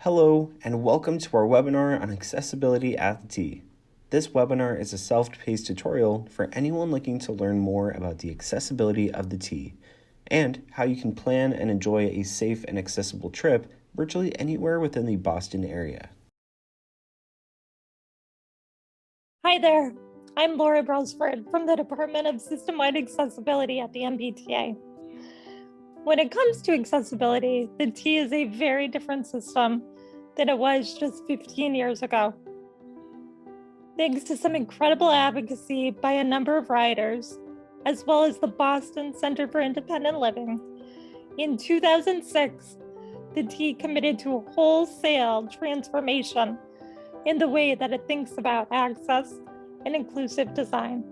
Hello, and welcome to our webinar on accessibility at the T. This webinar is a self-paced tutorial for anyone looking to learn more about the accessibility of the T and how you can plan and enjoy a safe and accessible trip virtually anywhere within the Boston area. Hi there, I'm Laura Brosford from the Department of System-Wide Accessibility at the MBTA. When it comes to accessibility, the T is a very different system than it was just 15 years ago. Thanks to some incredible advocacy by a number of riders, as well as the Boston Center for Independent Living, in 2006, the T committed to a wholesale transformation in the way that it thinks about access and inclusive design.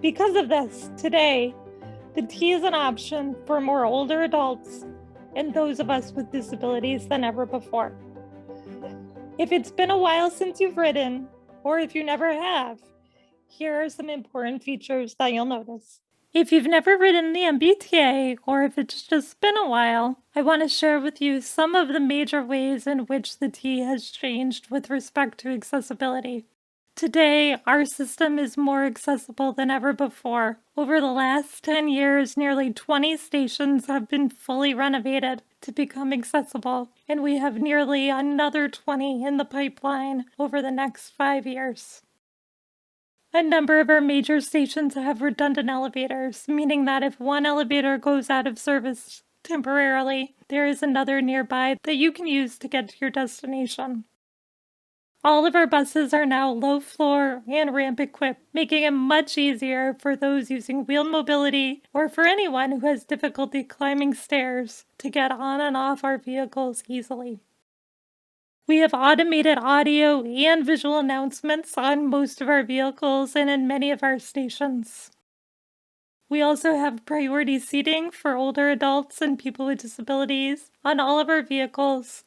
Because of this, today, the T is an option for more older adults and those of us with disabilities than ever before. If it's been a while since you've ridden, or if you never have, here are some important features that you'll notice. If you've never ridden the MBTA, or if it's just been a while, I want to share with you some of the major ways in which the T has changed with respect to accessibility. Today, our system is more accessible than ever before. Over the last 10 years, nearly 20 stations have been fully renovated to become accessible, and we have nearly another 20 in the pipeline over the next 5 years. A number of our major stations have redundant elevators, meaning that if one elevator goes out of service temporarily, there is another nearby that you can use to get to your destination. All of our buses are now low floor and ramp equipped, making it much easier for those using wheeled mobility or for anyone who has difficulty climbing stairs to get on and off our vehicles easily. We have automated audio and visual announcements on most of our vehicles and in many of our stations. We also have priority seating for older adults and people with disabilities on all of our vehicles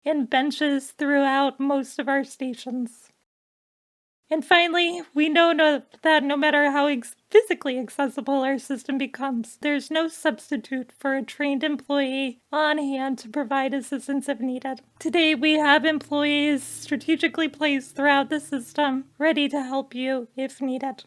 and benches throughout most of our stations. And finally, we know that no matter how physically accessible our system becomes, there's no substitute for a trained employee on hand to provide assistance if needed. Today, we have employees strategically placed throughout the system, ready to help you if needed.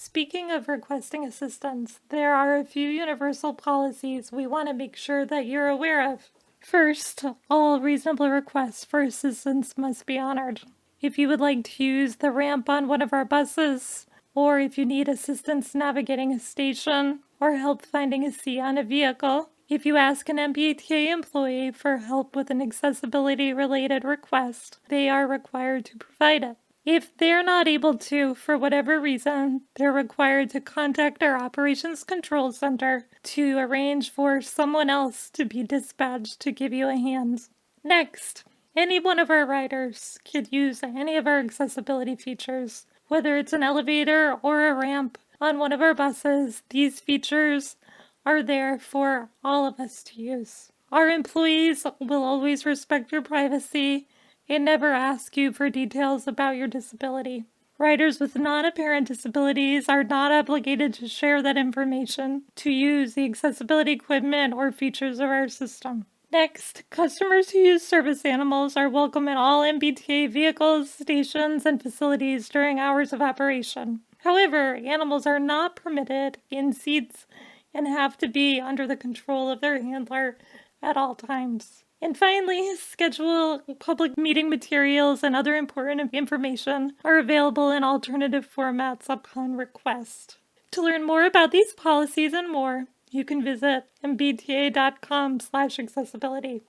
Speaking of requesting assistance, there are a few universal policies we want to make sure that you're aware of. First, all reasonable requests for assistance must be honored. If you would like to use the ramp on one of our buses, or if you need assistance navigating a station, or help finding a seat on a vehicle, if you ask an MBTA employee for help with an accessibility-related request, they are required to provide it. If they're not able to, for whatever reason, they're required to contact our Operations Control Center to arrange for someone else to be dispatched to give you a hand. Next, any one of our riders could use any of our accessibility features. Whether it's an elevator or a ramp on one of our buses, these features are there for all of us to use. Our employees will always respect your privacy and never ask you for details about your disability. Riders with non-apparent disabilities are not obligated to share that information to use the accessibility equipment or features of our system. Next, customers who use service animals are welcome in all MBTA vehicles, stations, and facilities during hours of operation. However, animals are not permitted in seats and have to be under the control of their handler at all times. And finally, scheduled public meeting materials and other important information are available in alternative formats upon request. To learn more about these policies and more, you can visit mbta.com/accessibility.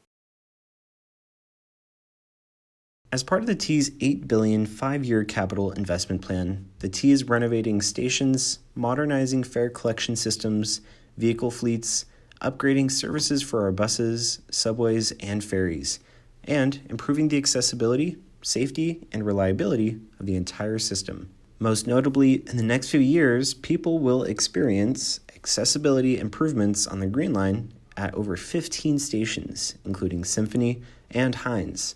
As part of the T's $8 billion 5-year capital investment plan, the T is renovating stations, modernizing fare collection systems, vehicle fleets, upgrading services for our buses, subways, and ferries, and improving the accessibility, safety, and reliability of the entire system. Most notably, in the next few years, people will experience accessibility improvements on the Green Line at over 15 stations, including Symphony and Hines.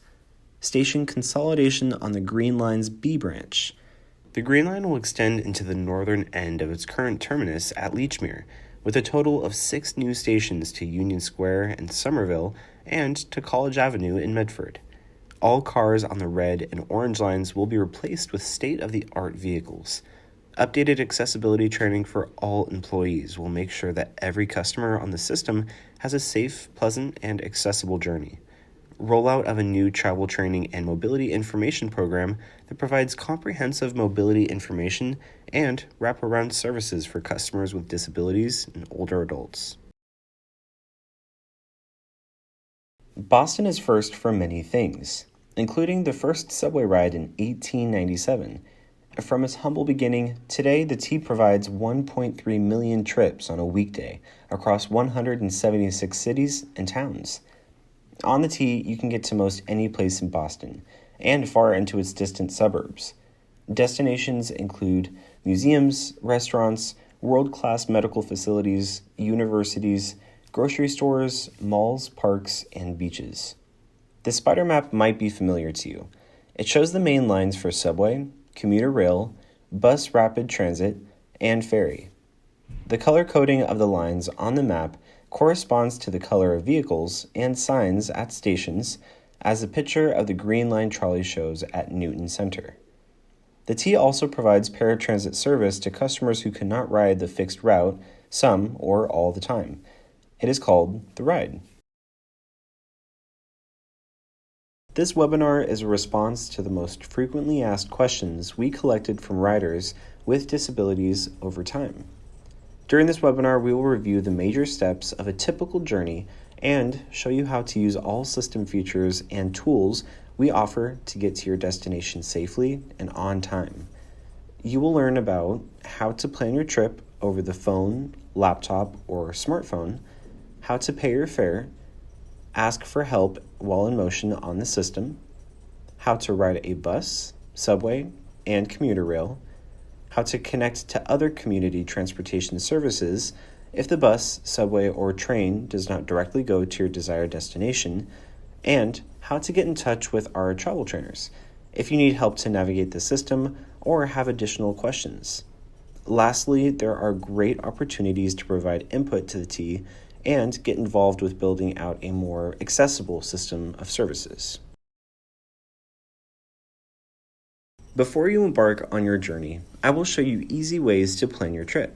Station consolidation on the Green Line's B branch. The Green Line will extend into the northern end of its current terminus at Leechmere, with a total of 6 new stations to Union Square and Somerville and to College Avenue in Medford. All cars on the red and orange lines will be replaced with state-of-the-art vehicles. Updated accessibility training for all employees will make sure that every customer on the system has a safe, pleasant, and accessible journey. Rollout of a new travel training and mobility information program that provides comprehensive mobility information and wraparound services for customers with disabilities and older adults. Boston is first for many things, including the first subway ride in 1897. From its humble beginning, today the T provides 1.3 million trips on a weekday across 176 cities and towns. On the T, you can get to most any place in Boston, and far into its distant suburbs. Destinations include museums, restaurants, world-class medical facilities, universities, grocery stores, malls, parks, and beaches. The spider map might be familiar to you. It shows the main lines for subway, commuter rail, bus rapid transit, and ferry. The color coding of the lines on the map corresponds to the color of vehicles and signs at stations, as the picture of the Green Line trolley shows at Newton Center. The T also provides paratransit service to customers who cannot ride the fixed route some or all the time. It is called the Ride. This webinar is a response to the most frequently asked questions we collected from riders with disabilities over time. During this webinar, we will review the major steps of a typical journey and show you how to use all system features and tools we offer to get to your destination safely and on time. You will learn about how to plan your trip over the phone, laptop, or smartphone, how to pay your fare, ask for help while in motion on the system, how to ride a bus, subway, and commuter rail, how to connect to other community transportation services if the bus, subway, or train does not directly go to your desired destination, and how to get in touch with our travel trainers if you need help to navigate the system or have additional questions. Lastly, there are great opportunities to provide input to the T and get involved with building out a more accessible system of services. Before you embark on your journey, I will show you easy ways to plan your trip.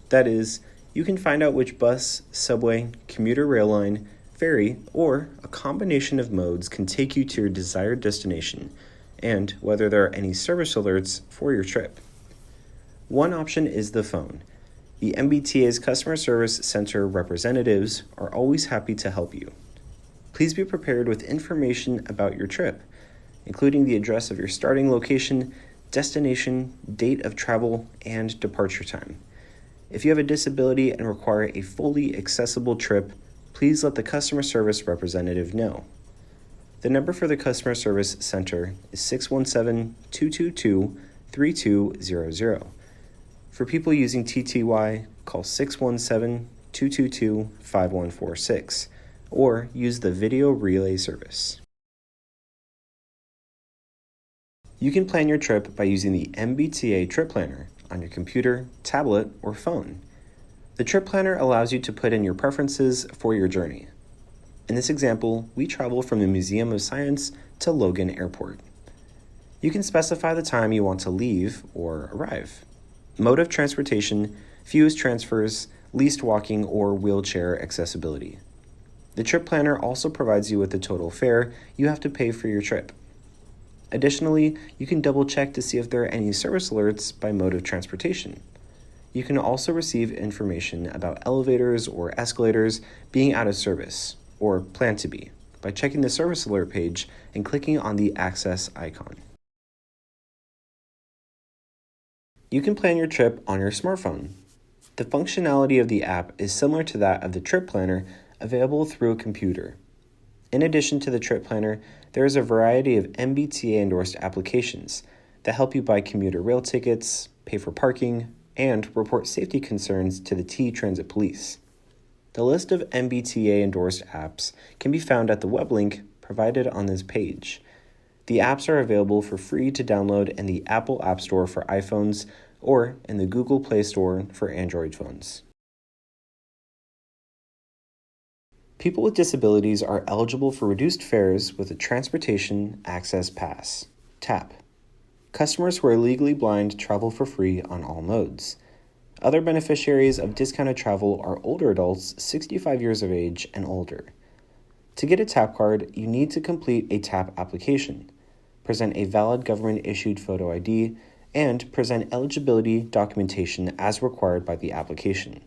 That is, you can find out which bus, subway, commuter rail line, ferry, or a combination of modes can take you to your desired destination, and whether there are any service alerts for your trip. One option is the phone. The MBTA's Customer Service Center representatives are always happy to help you. Please be prepared with information about your trip, including the address of your starting location, destination, date of travel, and departure time. If you have a disability and require a fully accessible trip, please let the customer service representative know. The number for the Customer Service Center is 617-222-3200. For people using TTY, call 617-222-5146 or use the video relay service. You can plan your trip by using the MBTA Trip Planner on your computer, tablet, or phone. The Trip Planner allows you to put in your preferences for your journey. In this example, we travel from the Museum of Science to Logan Airport. You can specify the time you want to leave or arrive. Mode of transportation, fewest transfers, least walking, or wheelchair accessibility. The Trip Planner also provides you with the total fare you have to pay for your trip. Additionally, you can double check to see if there are any service alerts by mode of transportation. You can also receive information about elevators or escalators being out of service, or plan to be, by checking the service alert page and clicking on the Access icon. You can plan your trip on your smartphone. The functionality of the app is similar to that of the Trip Planner, available through a computer. In addition to the Trip Planner, there is a variety of MBTA endorsed applications that help you buy commuter rail tickets, pay for parking, and report safety concerns to the T Transit Police. The list of MBTA endorsed apps can be found at the web link provided on this page. The apps are available for free to download in the Apple App Store for iPhones or in the Google Play Store for Android phones. People with disabilities are eligible for reduced fares with a Transportation Access Pass, TAP. Customers who are legally blind travel for free on all modes. Other beneficiaries of discounted travel are older adults 65 years of age and older. To get a TAP card, you need to complete a TAP application, present a valid government-issued photo ID, and present eligibility documentation as required by the application.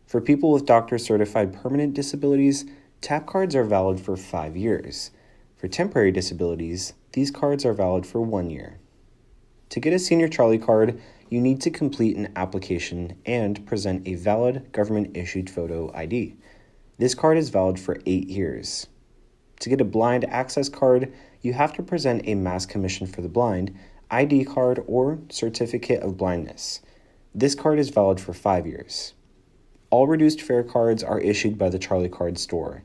For people with doctor-certified permanent disabilities, TAP cards are valid for 5 years. For temporary disabilities, these cards are valid for 1 year. To get a Senior Charlie card, you need to complete an application and present a valid government-issued photo ID. This card is valid for 8 years. To get a Blind Access card, you have to present a Mass Commission for the Blind, ID card, or Certificate of Blindness. This card is valid for 5 years. All reduced fare cards are issued by the Charlie Card store.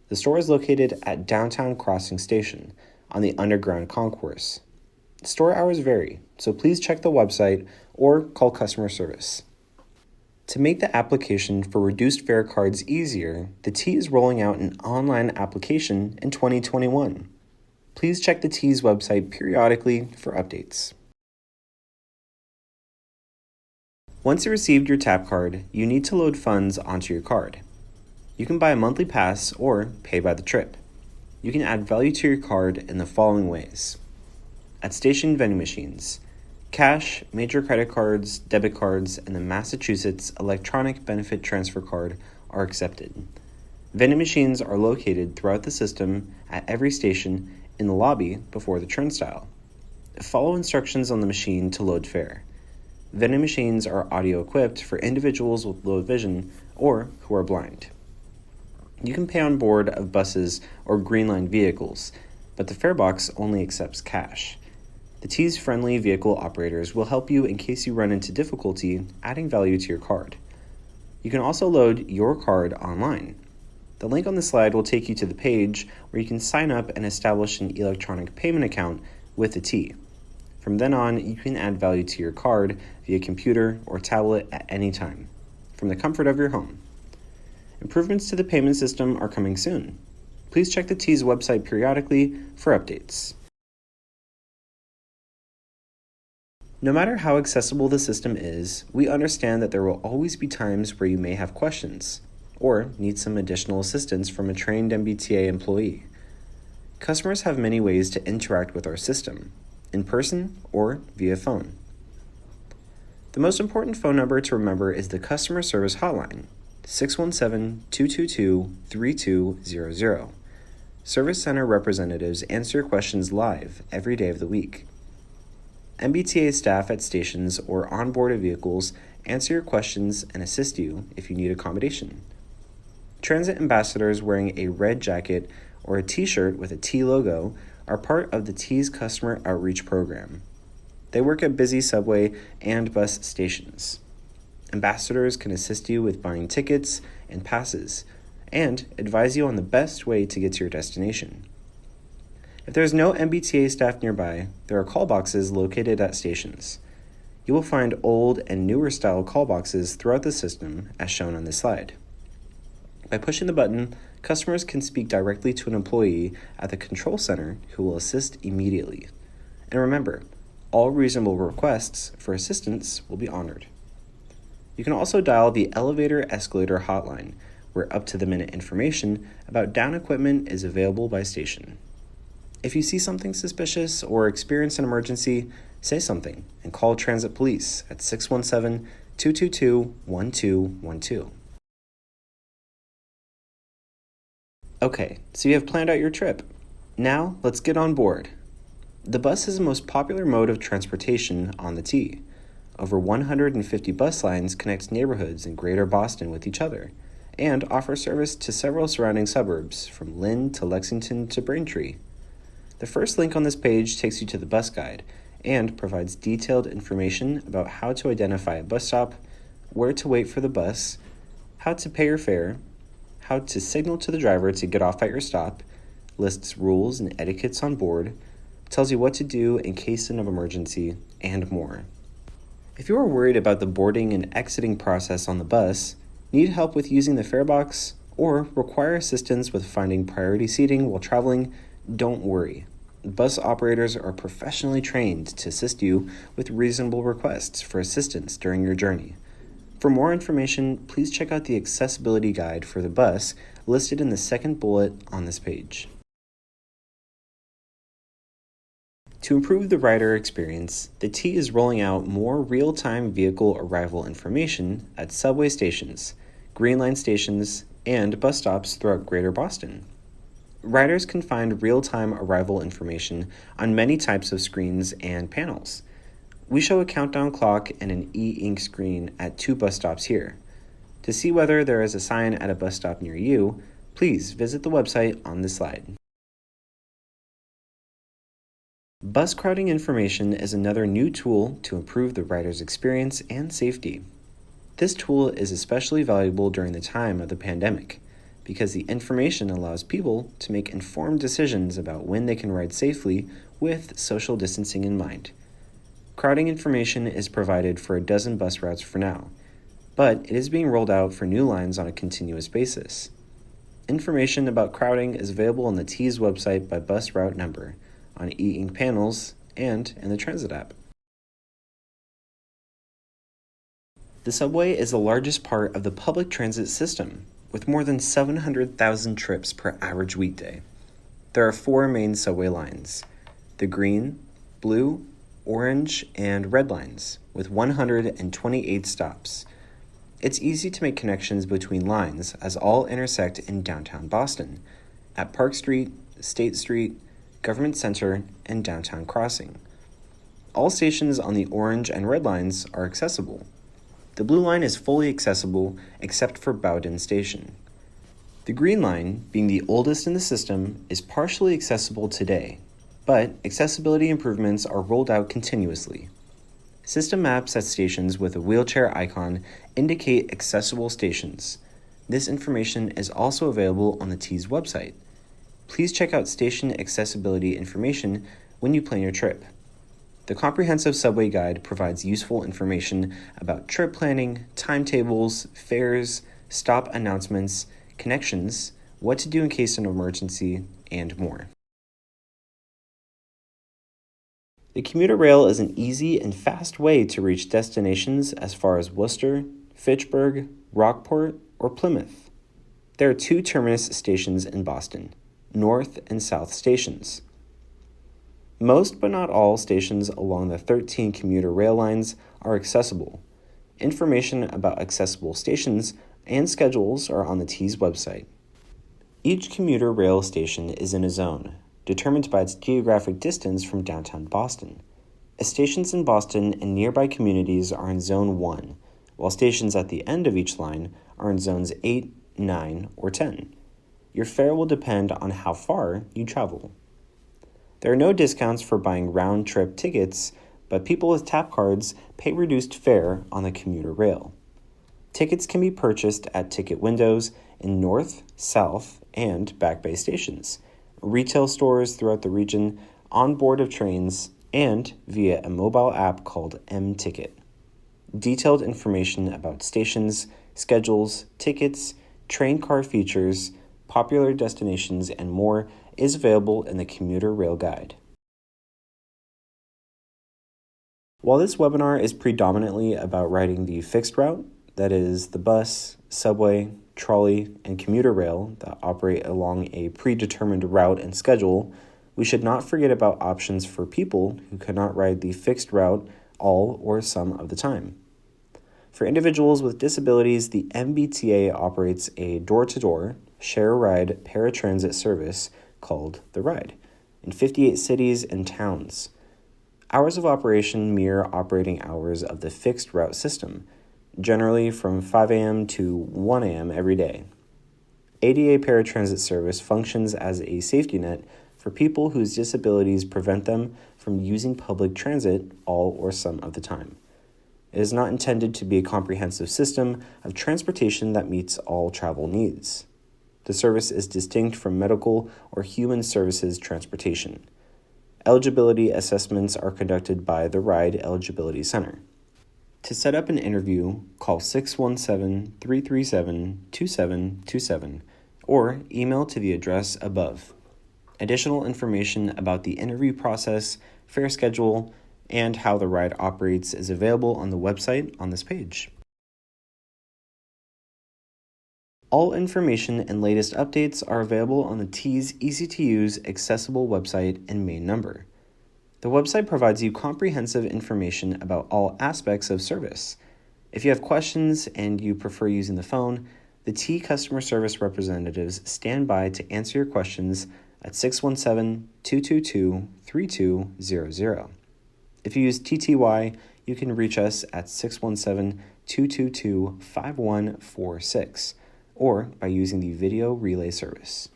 The store is located at Downtown Crossing Station on the Underground Concourse. Store hours vary, so please check the website or call customer service. To make the application for reduced fare cards easier, the T is rolling out an online application in 2021. Please check the T's website periodically for updates. Once you received your TAP card, you need to load funds onto your card. You can buy a monthly pass or pay by the trip. You can add value to your card in the following ways. At station vending machines, cash, major credit cards, debit cards, and the Massachusetts Electronic Benefit Transfer Card are accepted. Vending machines are located throughout the system at every station in the lobby before the turnstile. Follow instructions on the machine to load fare. Vending machines are audio equipped for individuals with low vision or who are blind. You can pay on board of buses or Green Line vehicles, but the fare box only accepts cash. The T's friendly vehicle operators will help you in case you run into difficulty adding value to your card. You can also load your card online. The link on the slide will take you to the page where you can sign up and establish an electronic payment account with the T. From then on, you can add value to your card via computer or tablet at any time, from the comfort of your home. Improvements to the payment system are coming soon. Please check the T's website periodically for updates. No matter how accessible the system is, we understand that there will always be times where you may have questions or need some additional assistance from a trained MBTA employee. Customers have many ways to interact with our system, in person or via phone. The most important phone number to remember is the customer service hotline, 617-222-3200. Service Center representatives answer your questions live every day of the week. MBTA staff at stations or onboard vehicles answer your questions and assist you if you need accommodation. Transit ambassadors wearing a red jacket or a t-shirt with a T logo are part of the T's customer outreach program. They work at busy subway and bus stations. Ambassadors can assist you with buying tickets and passes and advise you on the best way to get to your destination. If there is no MBTA staff nearby, there are call boxes located at stations. You will find old and newer style call boxes throughout the system as shown on this slide. By pushing the button, customers can speak directly to an employee at the control center who will assist immediately. And remember, all reasonable requests for assistance will be honored. You can also dial the elevator escalator hotline, where up-to-the-minute information about down equipment is available by station. If you see something suspicious or experience an emergency, say something and call Transit Police at 617-222-1212. Okay, so you have planned out your trip. Now, let's get on board. The bus is the most popular mode of transportation on the T. Over 150 bus lines connect neighborhoods in Greater Boston with each other and offer service to several surrounding suburbs, from Lynn to Lexington to Braintree. The first link on this page takes you to the bus guide and provides detailed information about how to identify a bus stop, where to wait for the bus, how to pay your fare, how to signal to the driver to get off at your stop, lists rules and etiquettes on board, tells you what to do in case of emergency, and more. If you are worried about the boarding and exiting process on the bus, need help with using the fare box, or require assistance with finding priority seating while traveling, don't worry. Bus operators are professionally trained to assist you with reasonable requests for assistance during your journey. For more information, please check out the accessibility guide for the bus listed in the second bullet on this page. To improve the rider experience, the T is rolling out more real-time vehicle arrival information at subway stations, Green Line stations, and bus stops throughout Greater Boston. Riders can find real-time arrival information on many types of screens and panels. We show a countdown clock and an e-ink screen at 2 bus stops here. To see whether there is a sign at a bus stop near you, please visit the website on this slide. Bus crowding information is another new tool to improve the rider's experience and safety. This tool is especially valuable during the time of the pandemic because the information allows people to make informed decisions about when they can ride safely with social distancing in mind. Crowding information is provided for a dozen bus routes for now, but it is being rolled out for new lines on a continuous basis. Information about crowding is available on the T's website by bus route number, on e-ink panels, and in the Transit app. The subway is the largest part of the public transit system, with more than 700,000 trips per average weekday. There are 4 main subway lines: the green, blue, orange, and red lines, with 128 stops. It's easy to make connections between lines as all intersect in downtown Boston, at Park Street, State Street, Government Center, and Downtown Crossing. All stations on the orange and red lines are accessible. The blue line is fully accessible except for Bowden Station. The green line, being the oldest in the system, is partially accessible today, but accessibility improvements are rolled out continuously. System maps at stations with a wheelchair icon indicate accessible stations. This information is also available on the T's website. Please check out station accessibility information when you plan your trip. The comprehensive subway guide provides useful information about trip planning, timetables, fares, stop announcements, connections, what to do in case of an emergency, and more. The commuter rail is an easy and fast way to reach destinations as far as Worcester, Fitchburg, Rockport, or Plymouth. There are 2 terminus stations in Boston, North and South stations. Most but not all stations along the 13 commuter rail lines are accessible. Information about accessible stations and schedules are on the T's website. Each commuter rail station is in a zone, determined by its geographic distance from downtown Boston. Stations in Boston and nearby communities are in Zone 1, while stations at the end of each line are in Zones 8, 9, or 10. Your fare will depend on how far you travel. There are no discounts for buying round-trip tickets, but people with tap cards pay reduced fare on the commuter rail. Tickets can be purchased at ticket windows in North, South, and Back Bay stations, retail stores throughout the region, on board of trains, and via a mobile app called M-Ticket. Detailed information about stations, schedules, tickets, train car features, popular destinations, and more is available in the Commuter Rail Guide. While this webinar is predominantly about riding the fixed route, that is the bus, subway, trolley, and commuter rail that operate along a predetermined route and schedule, we should not forget about options for people who cannot ride the fixed route all or some of the time. For individuals with disabilities, the MBTA operates a door-to-door, share-ride paratransit service called The Ride in 58 cities and towns. Hours of operation mirror operating hours of the fixed route system, generally from 5 a.m. to 1 a.m. every day. ADA paratransit service functions as a safety net for people whose disabilities prevent them from using public transit all or some of the time. It is not intended to be a comprehensive system of transportation that meets all travel needs. The service is distinct from medical or human services transportation. Eligibility assessments are conducted by the Ride Eligibility Center. To set up an interview, call 617-337-2727 or email to the address above. Additional information about the interview process, fare schedule, and how the ride operates is available on the website on this page. All information and latest updates are available on the T's easy-to-use, accessible website and main number. The website provides you comprehensive information about all aspects of service. If you have questions and you prefer using the phone, the T customer service representatives stand by to answer your questions at 617-222-3200. If you use TTY, you can reach us at 617-222-5146 or by using the video relay service.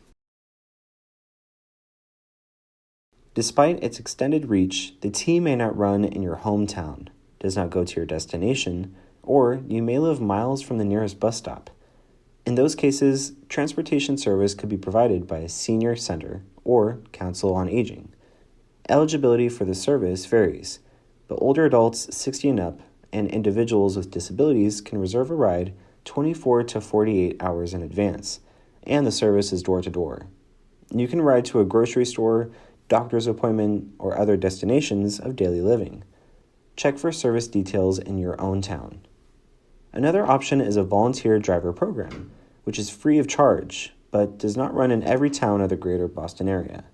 Despite its extended reach, the T may not run in your hometown, does not go to your destination, or you may live miles from the nearest bus stop. In those cases, transportation service could be provided by a senior center or council on aging. Eligibility for the service varies, but older adults 60 and up and individuals with disabilities can reserve a ride 24 to 48 hours in advance, and the service is door to door. You can ride to a grocery store, doctor's appointment, or other destinations of daily living. Check for service details in your own town. Another option is a volunteer driver program, which is free of charge, but does not run in every town of the greater Boston area.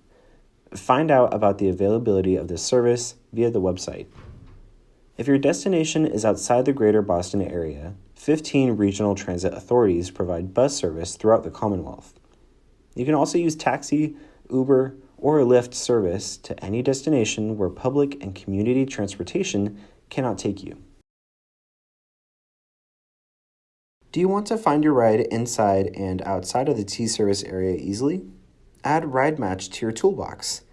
Find out about the availability of this service via the website. If your destination is outside the greater Boston area, 15 regional transit authorities provide bus service throughout the Commonwealth. You can also use taxi, Uber, or Lyft service to any destination where public and community transportation cannot take you. Do you want to find your ride inside and outside of the T service area easily? Add Ride Match to your toolbox.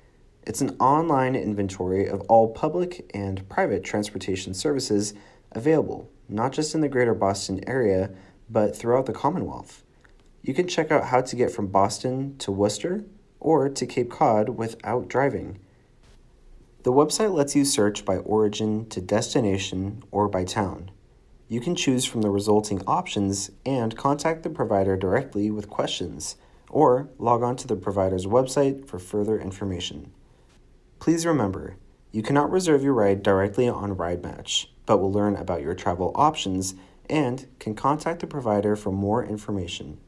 It's an online inventory of all public and private transportation services available, not just in the greater Boston area, but throughout the Commonwealth. You can check out how to get from Boston to Worcester or to Cape Cod without driving. The website lets you search by origin to destination or by town. You can choose from the resulting options and contact the provider directly with questions, or log on to the provider's website for further information. Please remember, you cannot reserve your ride directly on Ride Match, but will learn about your travel options and can contact the provider for more information.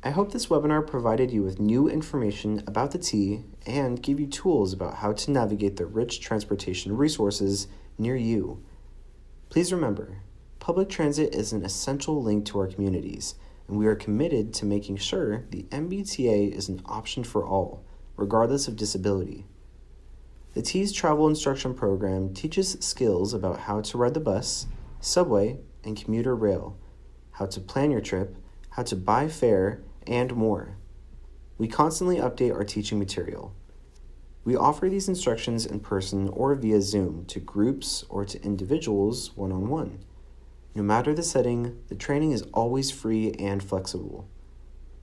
I hope this webinar provided you with new information about the T and gave you tools about how to navigate the rich transportation resources near you. Please remember, public transit is an essential link to our communities, and we are committed to making sure the MBTA is an option for all, regardless of disability. The T's travel instruction program teaches skills about how to ride the bus, subway, and commuter rail, how to plan your trip, how to buy fare, and more. We constantly update our teaching material. We offer these instructions in person or via Zoom to groups or to individuals one-on-one. No matter the setting, the training is always free and flexible.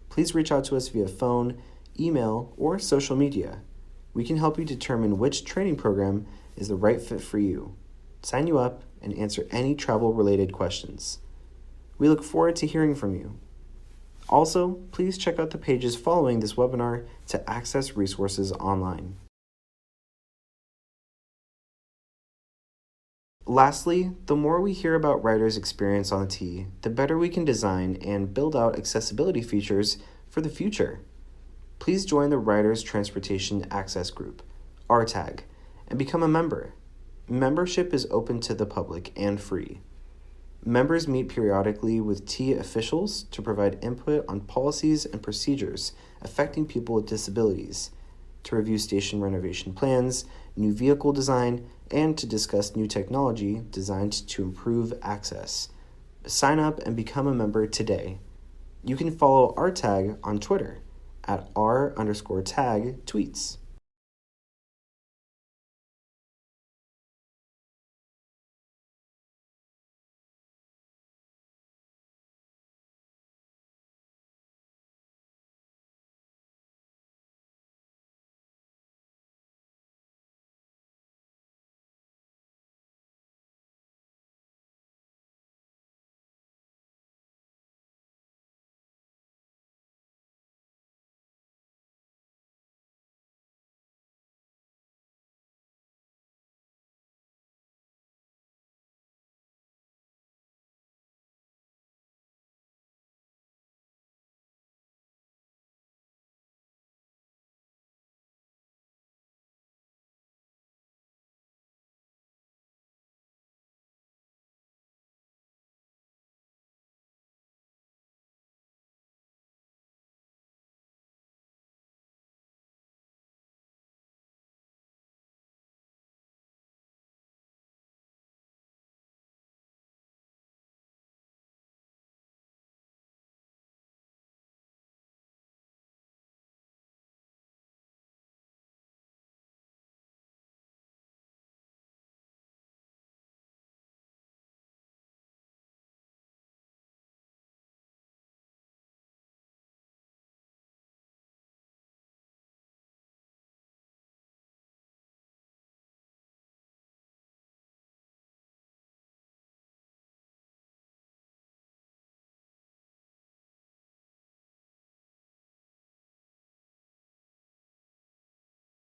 Please reach out to us via phone, email, or social media. We can help you determine which training program is the right fit for you, sign you up, and answer any travel-related questions. We look forward to hearing from you. Also, please check out the pages following this webinar to access resources online. Lastly, the more we hear about riders' experience on the T, the better we can design and build out accessibility features for the future. Please join the Riders Transportation Access Group, RTAG, and become a member. Membership is open to the public and free. Members meet periodically with T officials to provide input on policies and procedures affecting people with disabilities, to review station renovation plans, new vehicle design, and to discuss new technology designed to improve access. Sign up and become a member today. You can follow RTAG on Twitter at r_tag tweets.